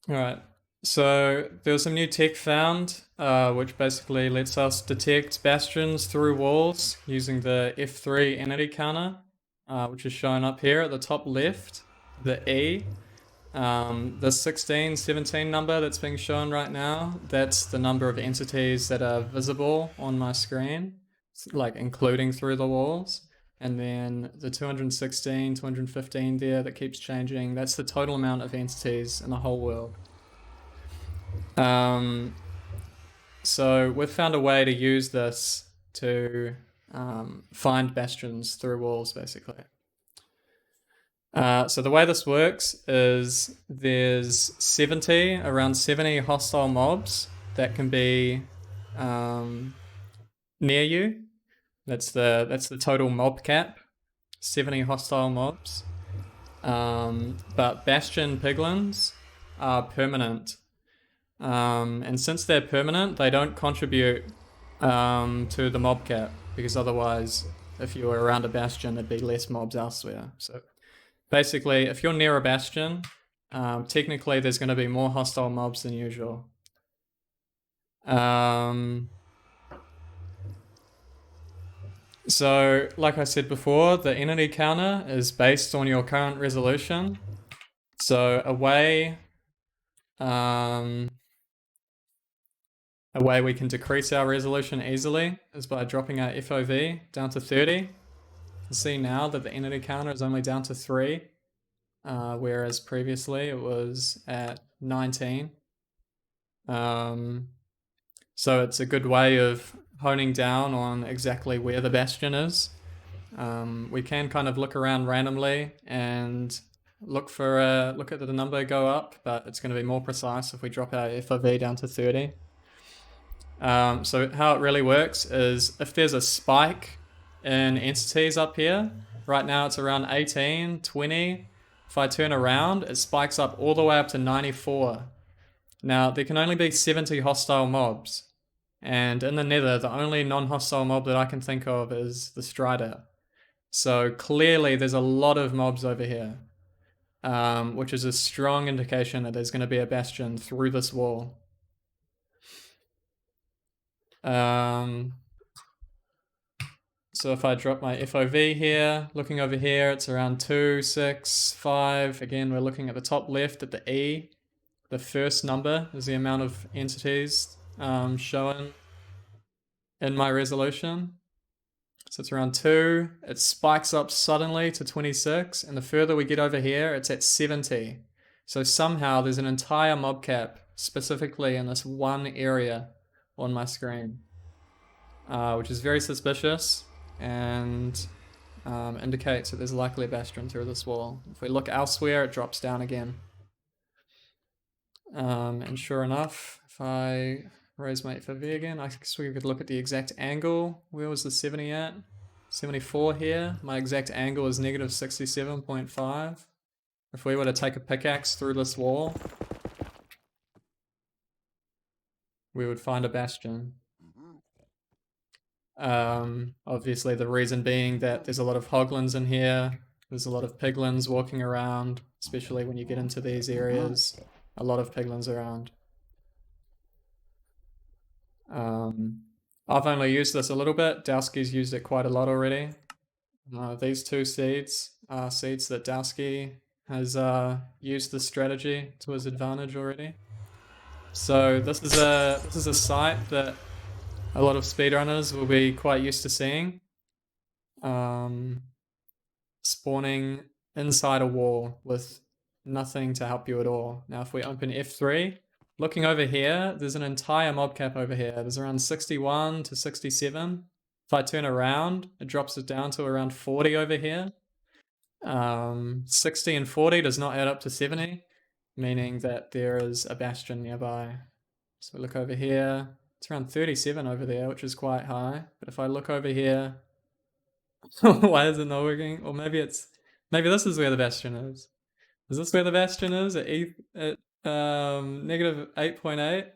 Alright, so there was some new tech found, which basically lets us detect bastions through walls using the F3 entity counter, which is shown up here at the top left, the E. The 16, 17 number that's being shown right now, that's the number of entities that are visible on my screen, like including through the walls. And then the 216, 215 there that keeps changing, that's the total amount of entities in the whole world. So we've found a way to use this to find bastions through walls, basically. So the way this works is there's around 70 hostile mobs that can be near you. That's the total mob cap, 70 hostile mobs. But bastion piglins are permanent. And since they're permanent, they don't contribute to the mob cap, because otherwise, if you were around a bastion, there'd be less mobs elsewhere. So basically, if you're near a bastion, technically there's going to be more hostile mobs than usual. So, like I said before, the entity counter is based on your current resolution. So a way we can decrease our resolution easily is by dropping our FOV down to 30. You can see now that the entity counter is only down to 3, whereas previously it was at 19. So it's a good way of honing down on exactly where the bastion is. We can kind of look around randomly and look at the number go up, but it's going to be more precise if we drop our FOV down to 30. So how it really works is if there's a spike in entities up here, right now it's around 18, 20. If I turn around, it spikes up all the way up to 94. Now, there can only be 70 hostile mobs. And in the nether, the only non-hostile mob that I can think of is the Strider. So clearly there's a lot of mobs over here, which is a strong indication that there's going to be a bastion through this wall. So if I drop my FOV here, looking over here, it's around 2, 6, 5. Again, we're looking at the top left at the E. The first number is the amount of entities shown in my resolution. So it's around 2. It spikes up suddenly to 26, and the further we get over here, it's at 70. So somehow there's an entire mob cap specifically in this one area on my screen, which is very suspicious and indicates that there's likely a bastion through this wall. If we look elsewhere, it drops down again. And sure enough, if I raise my FOV again, I guess we could look at the exact angle. Where was the 70 at? 74 here. My exact angle is negative 67.5. If we were to take a pickaxe through this wall, we would find a bastion. Obviously the reason being that there's a lot of hoglins in here. There's a lot of piglins walking around, especially when you get into these areas. A lot of piglins around. I've only used this a little bit. Dowski's used it quite a lot already. These two seeds are seeds that Dowski has used this strategy to his advantage already. So this is a site that a lot of speedrunners will be quite used to seeing. Spawning inside a wall with nothing to help you at all. Now if we open F3, looking over here, there's an entire mob cap over here. There's around 61 to 67. If I turn around, it drops it down to around 40 over here. 60 and 40 does not add up to 70, meaning that there is a bastion nearby. So we look over here, it's around 37 over there, which is quite high. But if I look over here, why is it not working? Or maybe this is where the bastion is. Is this where the bastion is? At negative 8.8?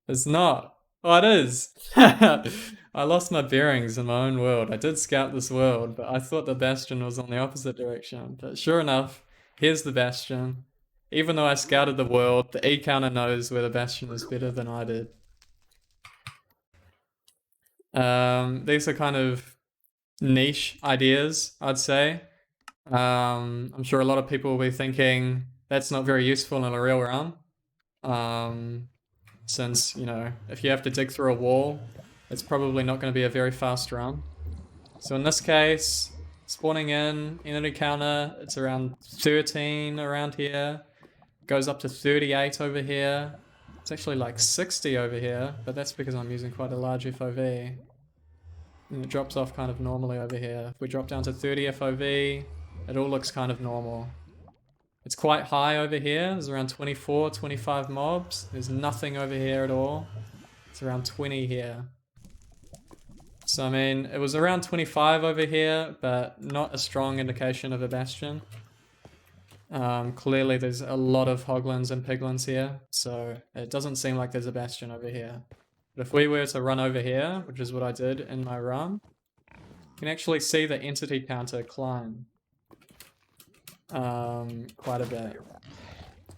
It's not. Oh, it is. I lost my bearings in my own world. I did scout this world, but I thought the bastion was on the opposite direction. But sure enough, here's the bastion. Even though I scouted the world, the E counter knows where the bastion is better than I did. These are kind of niche ideas, I'd say. I'm sure a lot of people will be thinking that's not very useful in a real run. Since, you know, if you have to dig through a wall, it's probably not going to be a very fast run. So in this case, spawning in, entity counter, it's around 13 around here. Goes up to 38 over here. It's actually like 60 over here, but that's because I'm using quite a large FOV. And it drops off kind of normally over here. If we drop down to 30 FOV, it all looks kind of normal. It's quite high over here. There's around 24, 25 mobs. There's nothing over here at all. It's around 20 here. So I mean, it was around 25 over here, but not a strong indication of a bastion. Clearly there's a lot of hoglins and piglins here, so it doesn't seem like there's a bastion over here. But if we were to run over here, which is what I did in my run, you can actually see the entity counter climb quite a bit.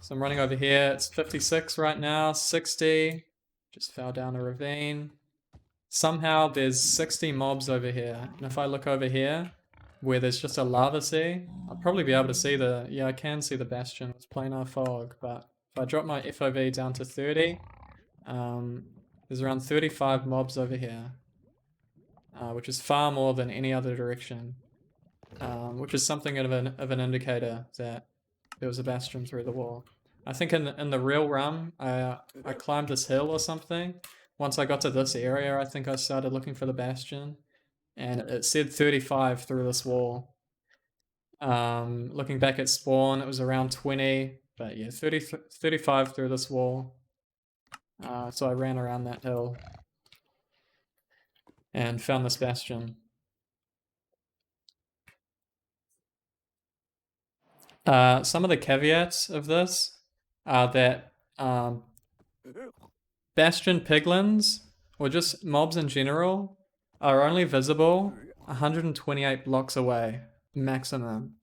So I'm running over here, it's 56 right now, 60, just fell down a ravine. Somehow there's 60 mobs over here, and if I look over here, where there's just a lava sea, I'll probably be able to see I can see the bastion, it's planar fog, but if I drop my FOV down to 30, there's around 35 mobs over here, which is far more than any other direction, which is something of an indicator that there was a bastion through the wall. I think in the real run, I climbed this hill or something. Once I got to this area, I think I started looking for the bastion, and it said 35 through this wall. Looking back at spawn, it was around 20, but yeah, 35 through this wall. So I ran around that hill and found this bastion. Some of the caveats of this are that bastion piglins, or just mobs in general, are only visible 128 blocks away, maximum.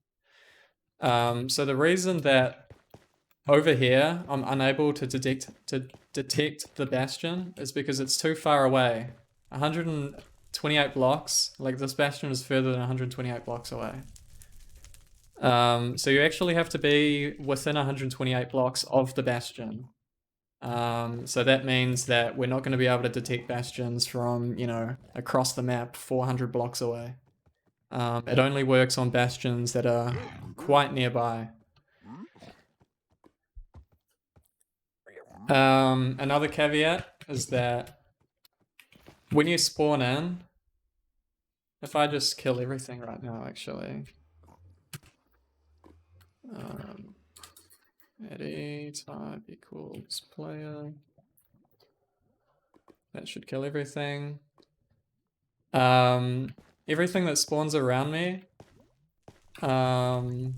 So the reason that over here I'm unable to detect the bastion is because it's too far away. 128 blocks, like this bastion is further than 128 blocks away. So you actually have to be within 128 blocks of the bastion. So that means that we're not going to be able to detect bastions from, you know, across the map 400 blocks away. It only works on bastions that are quite nearby. Another caveat is that when you spawn in, if I just kill everything right now, actually. Eddy type equals player. That should kill everything. Everything that spawns around me. Well,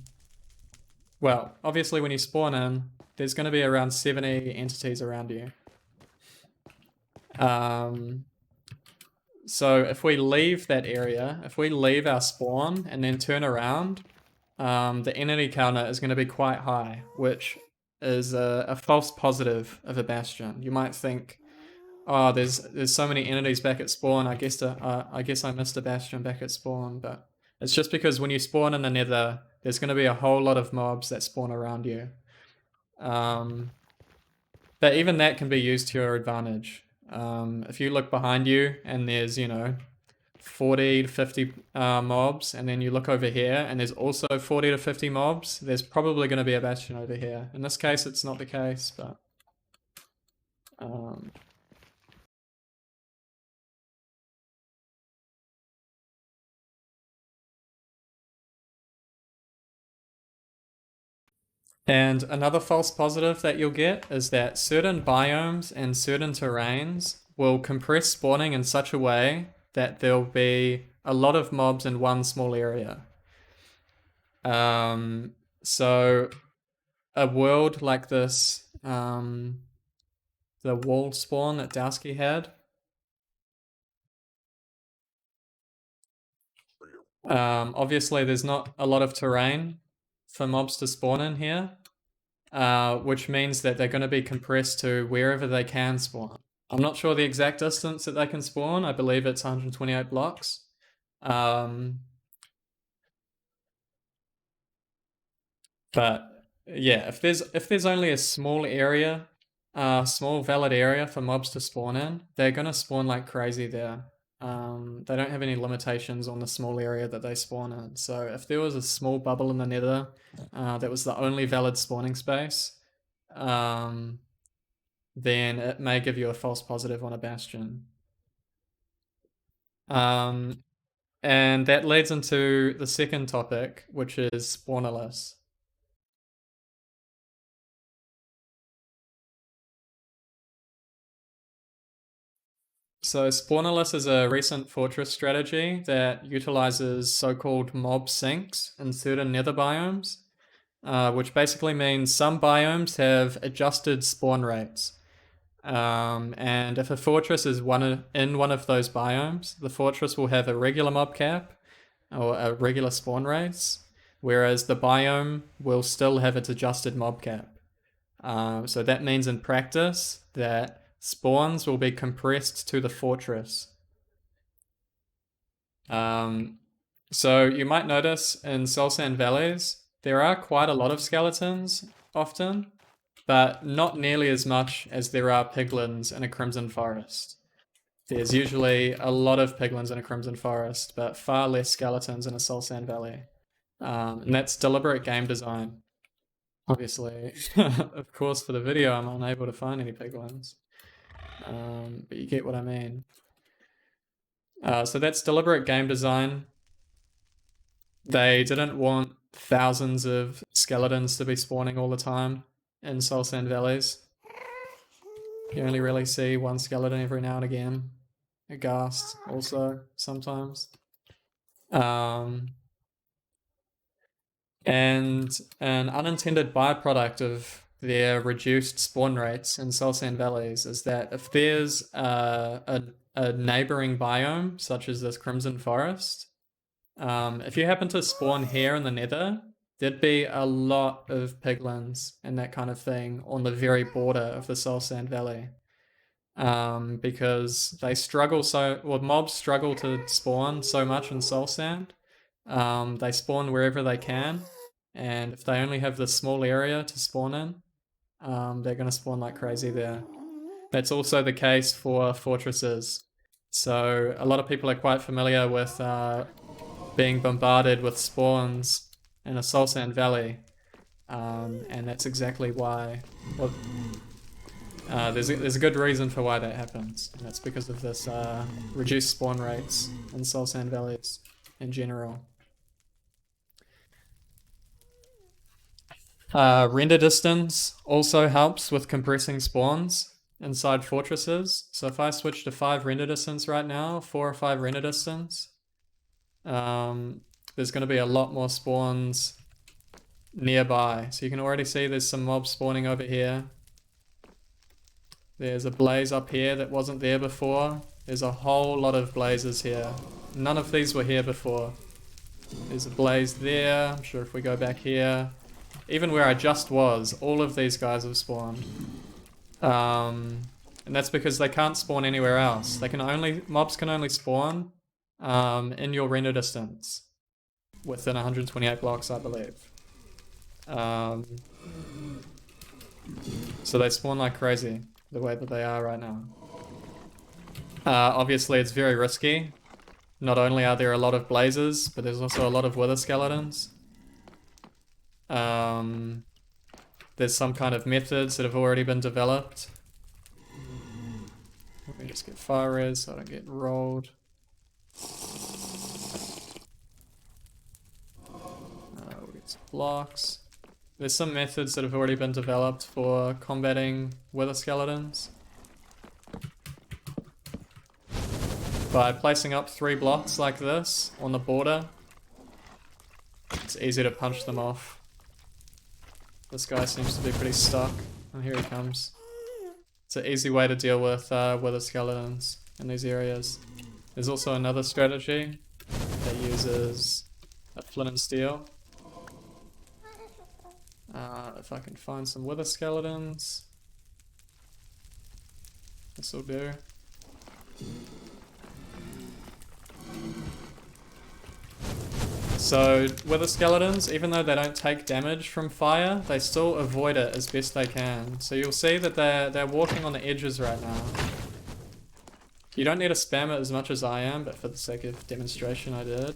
obviously when you spawn in, there's going to be around 70 entities around you. So if we leave that area, if we leave our spawn and then turn around, the entity counter is going to be quite high, which is a false positive of a bastion. You might think, oh, there's so many entities back at spawn. I guess I missed a bastion back at spawn, but it's just because when you spawn in the Nether, there's going to be a whole lot of mobs that spawn around you. But even that can be used to your advantage. If you look behind you and there's, you know, 40 to 50 mobs, and then you look over here and there's also 40 to 50 mobs, there's probably going to be a bastion over here. In this case, it's not the case, but and another false positive that you'll get is that certain biomes and certain terrains will compress spawning in such a way that there'll be a lot of mobs in one small area. So a world like this, the wall spawn that Dowski had, obviously there's not a lot of terrain for mobs to spawn in here. which means that they're going to be compressed to wherever they can spawn. I'm not sure the exact distance that they can spawn. I believe it's 128 blocks. But yeah, if there's only a small area, small valid area for mobs to spawn in, they're gonna spawn like crazy there. They don't have any limitations on the small area that they spawn in. So if there was a small bubble in the nether, that was the only valid spawning space, then it may give you a false positive on a bastion. And that leads into the second topic, which is spawnerless. So spawnerless is a recent fortress strategy that utilizes so-called mob sinks in certain nether biomes, which basically means some biomes have adjusted spawn rates. And if a fortress is in one of those biomes, the fortress will have a regular mob cap or a regular spawn rates, whereas the biome will still have its adjusted mob cap. So that means in practice that spawns will be compressed to the fortress. So you might notice in Soul Sand Valleys, there are quite a lot of skeletons often, but not nearly as much as there are piglins in a Crimson Forest. There's usually a lot of piglins in a Crimson Forest, but far less skeletons in a Soul Sand Valley. And that's deliberate game design. Obviously, of course, for the video, I'm unable to find any piglins. But you get what I mean. So that's deliberate game design. They didn't want thousands of skeletons to be spawning all the time in Soul Sand Valleys. You only really see one skeleton every now and again. A ghast also sometimes. And an unintended byproduct of their reduced spawn rates in Soul Sand Valleys is that if there's a neighboring biome, such as this Crimson Forest, if you happen to spawn here in the nether, there'd be a lot of piglins and that kind of thing on the very border of the Soul Sand Valley. Because they struggle mobs struggle to spawn so much in Soul Sand. They spawn wherever they can, and if they only have this small area to spawn in, they're going to spawn like crazy there. That's also the case for fortresses. So a lot of people are quite familiar with being bombarded with spawns in a Soul Sand Valley, and that's exactly why. Well, there's a good reason for why that happens. And that's because of this reduced spawn rates in Soul Sand Valleys in general. Render distance also helps with compressing spawns inside fortresses. So if I switch to 5 render distance right now, 4 or 5 render distance, there's going to be a lot more spawns nearby. So you can already see there's some mobs spawning over here. There's a blaze up here that wasn't there before. There's a whole lot of blazes here. None of these were here before. There's a blaze there. I'm sure if we go back here, even where I just was, all of these guys have spawned. And that's because they can't spawn anywhere else. Mobs can only spawn in your render distance within 128 blocks, I believe. So they spawn like crazy the way that they are right now. Obviously it's very risky. Not only are there a lot of blazes, but there's also a lot of wither skeletons. There's some kind of methods that have already been developed. Let me just get fire res so I don't get rolled. We'll get some blocks. There's some methods that have already been developed for combating wither skeletons. By placing up 3 blocks like this on the border, it's easy to punch them off. This guy seems to be pretty stuck. Oh, here he comes. It's an easy way to deal with wither skeletons in these areas. There's also another strategy that uses a flint and steel. if I can find some wither skeletons. This'll do. So wither skeletons, even though they don't take damage from fire, they still avoid it as best they can. So you'll see that they're walking on the edges right now. You don't need to spam it as much as I am, but for the sake of demonstration I did.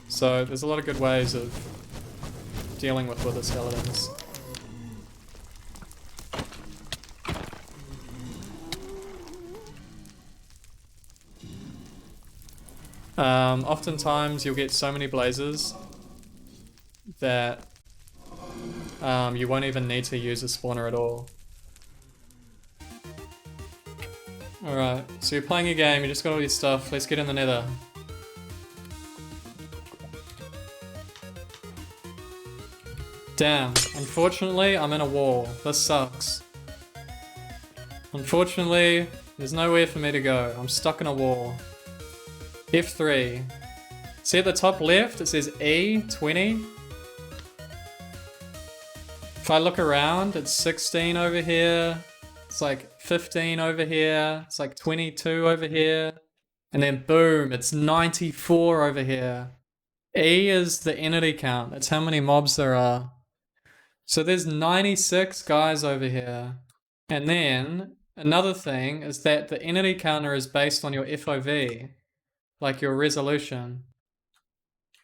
So there's a lot of good ways of dealing with wither skeletons. Oftentimes you'll get so many blazes that you won't even need to use a spawner at all. Alright, so you're playing a game, you just got all your stuff, let's get in the nether. Damn, unfortunately I'm in a wall. This sucks. Unfortunately, there's nowhere for me to go. I'm stuck in a wall. F3. See at the top left, it says E20. If I look around, it's 16 over here. It's like 15 over here. It's like 22 over here. And then boom, it's 94 over here. E is the entity count. That's how many mobs there are. So there's 96 guys over here. And then another thing is that the entity counter is based on your FOV, like your resolution.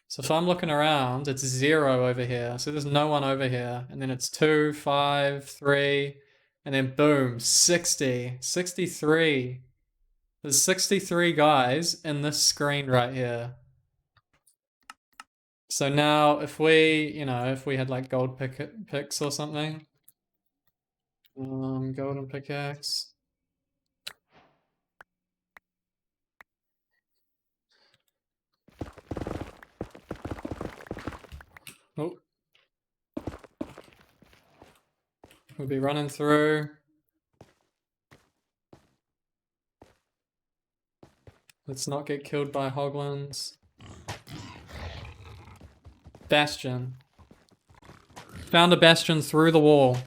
So if I'm looking around, it's 0 over here. So there's no one over here. And then it's 2, 5, 3, and then boom, 60, 63. There's 63 guys in this screen right here. So now if we, if we had like gold picks or something. Golden pickaxe. Oh. We'll be running through. Let's not get killed by hoglins. Bastion. Found a bastion through the wall.